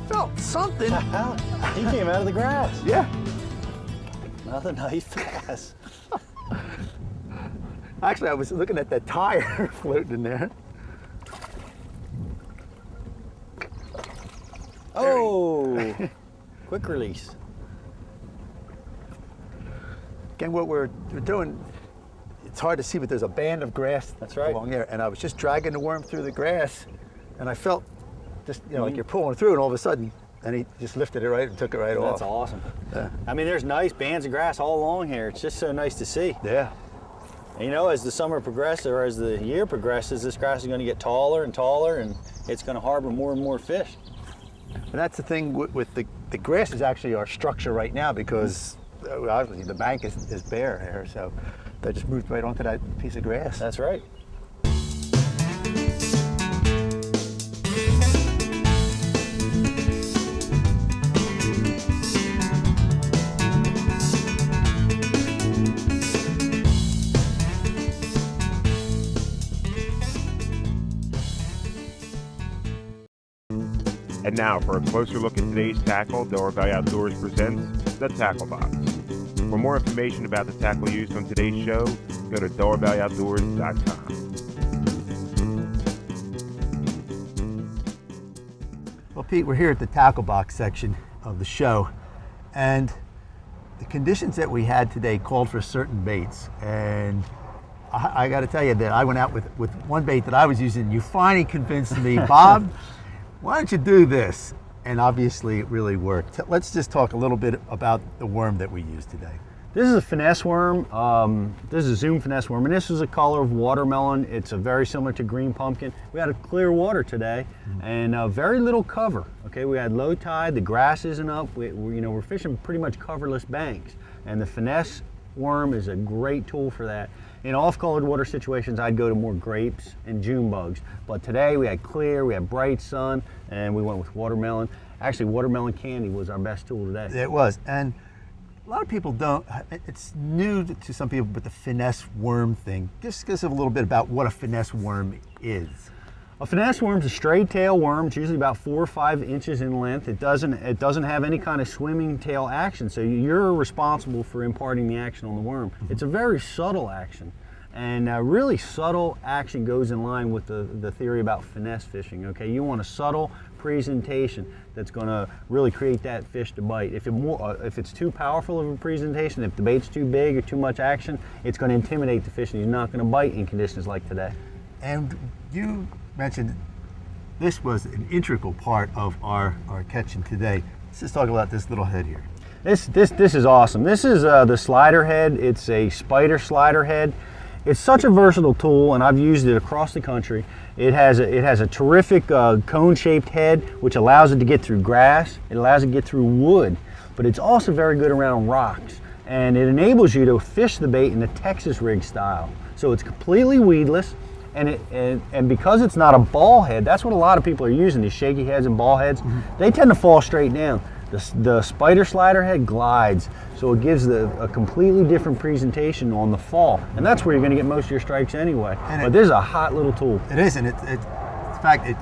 felt something. He came out of the grass. Yeah. Another nice bass. Actually, I was looking at that tire floating in there. Oh, quick release. Again, what we're doing, it's hard to see, but there's a band of grass along there. And I was just dragging the worm through the grass, and I felt just, you know, like you're pulling through, and all of a sudden, and he just lifted it right and took it right off. That's awesome. Yeah. I mean, there's nice bands of grass all along here. It's just so nice to see. Yeah. And, you know, as the summer progresses, or as the year progresses, this grass is going to get taller and taller, and it's going to harbor more and more fish. And that's the thing with the grass is actually our structure right now, because obviously the bank is bare here, so they just moved right onto that piece of grass. That's right. And now for a closer look at today's tackle, Delaware Valley Outdoors presents the Tackle Box. For more information about the tackle used on today's show, go to DelawareValleyOutdoors.com. Well, Pete, we're here at the tackle box section of the show, and the conditions that we had today called for certain baits, and I got to tell you that I went out with one bait that I was using. You finally convinced me, Bob, why don't you do this? And obviously it really worked. Let's just talk a little bit about the worm that we used today. This is a finesse worm. This is a Zoom finesse worm, and this is a color of watermelon. It's very similar to green pumpkin. We had a clear water today, and very little cover. Okay, we had low tide. The grass isn't up. We're fishing pretty much coverless banks, and the finesse worm is a great tool for that. In off-colored water situations, I'd go to more grapes and June bugs. But today we had clear, we had bright sun, and we went with watermelon. Actually, watermelon candy was our best tool today. It was, and a lot of people don't, it's new to some people, but the finesse worm thing. Just give us a little bit about what a finesse worm is. A finesse worm is a straight tail worm. It's usually about 4 or 5 inches in length. It doesn't have any kind of swimming tail action, so you're responsible for imparting the action on the worm. It's a very subtle action, and really subtle action goes in line with the theory about finesse fishing. Okay, you want a subtle presentation that's going to really create that fish to bite. If it's too powerful of a presentation, if the bait's too big or too much action, it's going to intimidate the fish, and he's not going to bite in conditions like today. And you mentioned this was an integral part of our catching today. Let's just talk about this little head here. This is awesome. This is the slider head. It's a spider slider head. It's such a versatile tool, and I've used it across the country. It has a terrific cone-shaped head, which allows it to get through grass. It allows it to get through wood, but it's also very good around rocks, and it enables you to fish the bait in the Texas rig style. So it's completely weedless. And because it's not a ball head, that's what a lot of people are using, these shaky heads and ball heads. They tend to fall straight down. The spider slider head glides, so it gives a completely different presentation on the fall. And that's where you're going to get most of your strikes anyway. But this is a hot little tool. It is, and in fact, it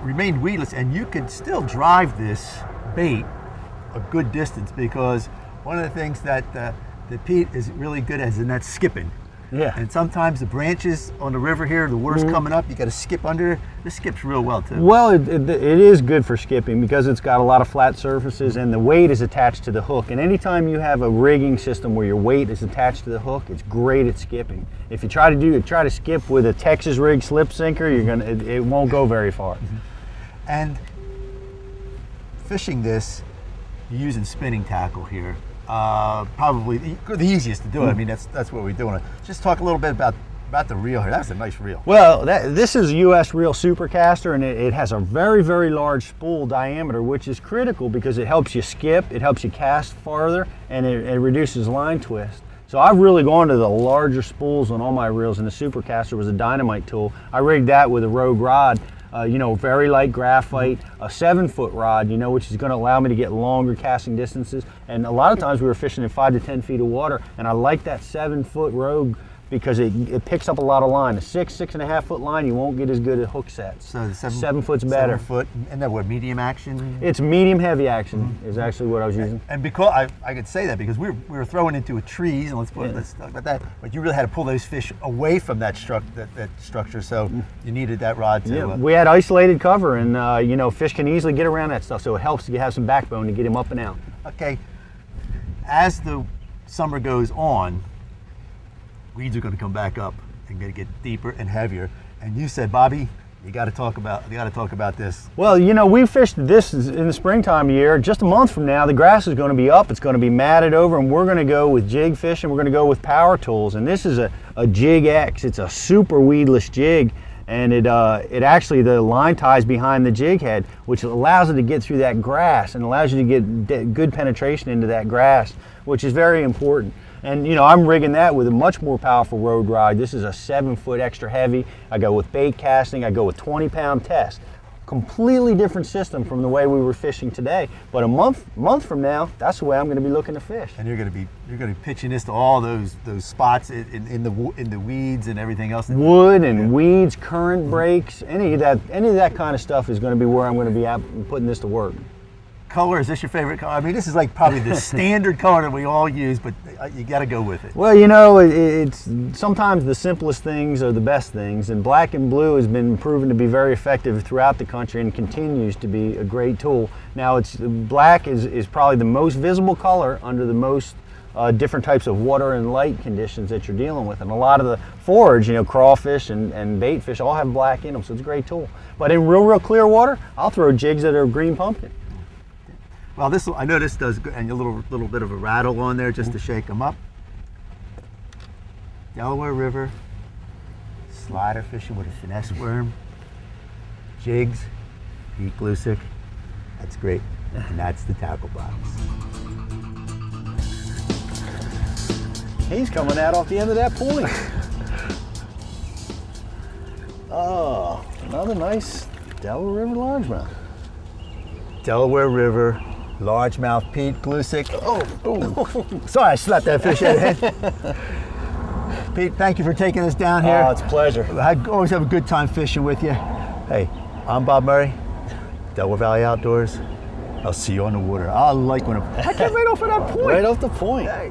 remained weedless, and you could still drive this bait a good distance, because one of the things that Pete is really good at is that's skipping. Yeah. And sometimes the branches on the river here, the water's coming up, you got to skip under. This skips real well too. Well, it is good for skipping because it's got a lot of flat surfaces and the weight is attached to the hook. And anytime you have a rigging system where your weight is attached to the hook, it's great at skipping. If you try to skip with a Texas rig slip sinker, it won't go very far. And fishing this, you're using spinning tackle here. Probably the easiest to do it. I mean, that's what we're doing. Just talk a little bit about the reel here. That's a nice reel. Well, this is a US reel supercaster, and it has a very, very large spool diameter, which is critical because it helps you skip, it helps you cast farther, and it reduces line twist. So I've really gone to the larger spools on all my reels, and the supercaster was a dynamite tool. I rigged that with a Rogue rod. Very light graphite, a 7-foot rod, which is going to allow me to get longer casting distances. And a lot of times we were fishing in 5 to 10 feet of water, and I like that 7-foot Rogue because it picks up a lot of line. A 6.5 foot line, you won't get as good at hook sets. So the 7 foot's better. 7 foot, and then what, medium action? It's medium heavy action is actually what I was using. And because I could say that because we were throwing into a trees, and let's talk about that. But you really had to pull those fish away from that structure, so you needed that rod to. Yeah, we had isolated cover, and you know, fish can easily get around that stuff, so it helps to have some backbone to get him up and out. Okay, as the summer goes on, weeds are going to come back up and going to get deeper and heavier. And you said, Bobby, you got to talk about this. Well, you know, we fished this in the springtime of year. Just a month from now, the grass is going to be up. It's going to be matted over, and we're going to go with jig fishing. We're going to go with power tools, and this is a Jig X. It's a super weedless jig, and it actually, the line ties behind the jig head, which allows it to get through that grass and allows you to get good penetration into that grass, which is very important. And you know, I'm rigging that with a much more powerful road rod. This is a 7 foot extra heavy. I go with bait casting. I go with 20-pound test. Completely different system from the way we were fishing today. But a month from now, that's the way I'm going to be looking to fish. And you're going to be pitching this to all those spots in the weeds and everything else. Wood and weeds, current breaks, any of that kind of stuff is going to be where I'm going to be putting this to work. Color, is this your favorite color? I mean, this is like probably the standard color that we all use, but you got to go with it. Well, you know, it's sometimes the simplest things are the best things, and black and blue has been proven to be very effective throughout the country and continues to be a great tool. Now, black is probably the most visible color under the most different types of water and light conditions that you're dealing with, and a lot of the forage, you know, crawfish and bait fish all have black in them, so it's a great tool. But in real clear water, I'll throw jigs that are green pumpkin. Well, I know this does good, and a little bit of a rattle on there just to shake them up. Delaware River, slider fishing with a finesse worm, jigs, Pete Glusick. That's great, and that's the tackle box. He's coming out off the end of that point. Oh, another nice Delaware River largemouth. Delaware River, largemouth Pete Glusick. Oh. Sorry, I slapped that fish out of the head. Pete, thank you for taking us down here. Oh, it's a pleasure. I always have a good time fishing with you. Hey, I'm Bob Murray, Delaware Valley Outdoors. I'll see you on the water. I like when I came right off of that point. Right off the point. Hey.